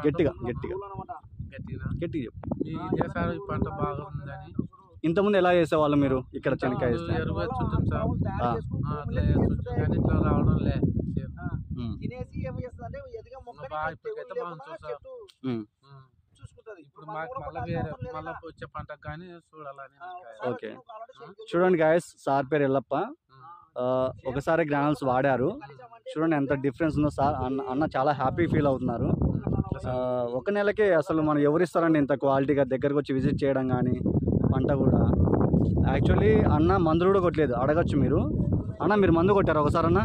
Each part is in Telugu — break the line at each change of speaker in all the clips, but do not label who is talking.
గట్టిగా గట్టిగా గట్టిగా
చెప్పు. పంట బాగుందని
ఇంతకుముందు ఎలా చేసేవాళ్ళు మీరు ఇక్కడ చెనక్కాయ వేస్తే?
ఎరువు వేస్తుంటాం సార్. అట్లా వేస్తుంటాం కానీ ఇట్లా రావడం లే. ఇప్పటికైతే బాగుంది సార్. ఇప్పుడు మాకు మళ్ళీ వచ్చే పంటకు కానీ చూడాలని.
ఓకే, చూడండి గాయస్, సార్ పేరు ఎల్లప్ప. ఒకసారి గ్రానల్స్ వాడారు, చూడండి ఎంత డిఫరెన్స్ ఉందో. సార్ అన్న చాలా హ్యాపీ ఫీల్ అవుతున్నారు. ఒక నెలకే అసలు మనం ఎవరిస్తారండి ఇంత క్వాలిటీగా దగ్గరకు వచ్చి విజిట్ చేయడం కానీ పంట కూడా. యాక్చువల్లీ అన్న మందులు కూడా కొట్టలేదు. అడగచ్చు మీరు, అన్న మీరు మందు కొట్టారు ఒకసారి? అన్న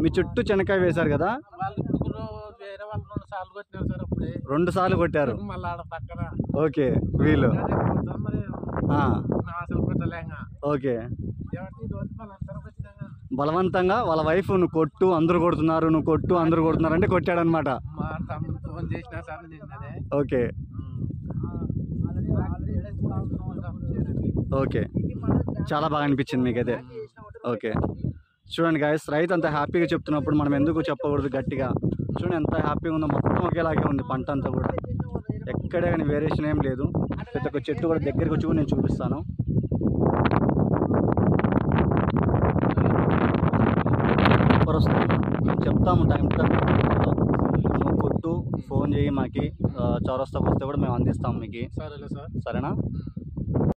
మీ చుట్టూ చెనక్కాయ వేశారు కదా, 2 సార్లు కొట్టారు. ఓకే, వీళ్ళు ఓకే బలవంతంగా వాళ్ళ వైఫ్ నువ్వు కొట్టు అందరూ కొడుతున్నారు, నువ్వు కొట్టు అందరూ కొడుతున్నారు అంటే కొట్టాడనమాట. ఓకే ఓకే, చాలా బాగా అనిపించింది మీకైతే. ఓకే, చూడండి గాయస్, రైతు అంత హ్యాపీగా చెప్తున్నప్పుడు మనం ఎందుకు చెప్పకూడదు గట్టిగా? చూడండి ఎంత హ్యాపీగా ఉందో, మొత్తం ఒకేలాగే ఉంది పంట అంతా కూడా, ఎక్కడే కానీ వేరియేషన్ ఏం లేదు. ప్రతి ఒక్క చెట్టు కూడా దగ్గరికి వచ్చి కూడా నేను చూపిస్తాను. మేము చెప్తాము టైం టు టైం, నువ్వు కొట్టు, ఫోన్ చేయి మాకి, చౌరస్తాకు వస్తే కూడా మేము అందిస్తాము మీకు.
సరేనా?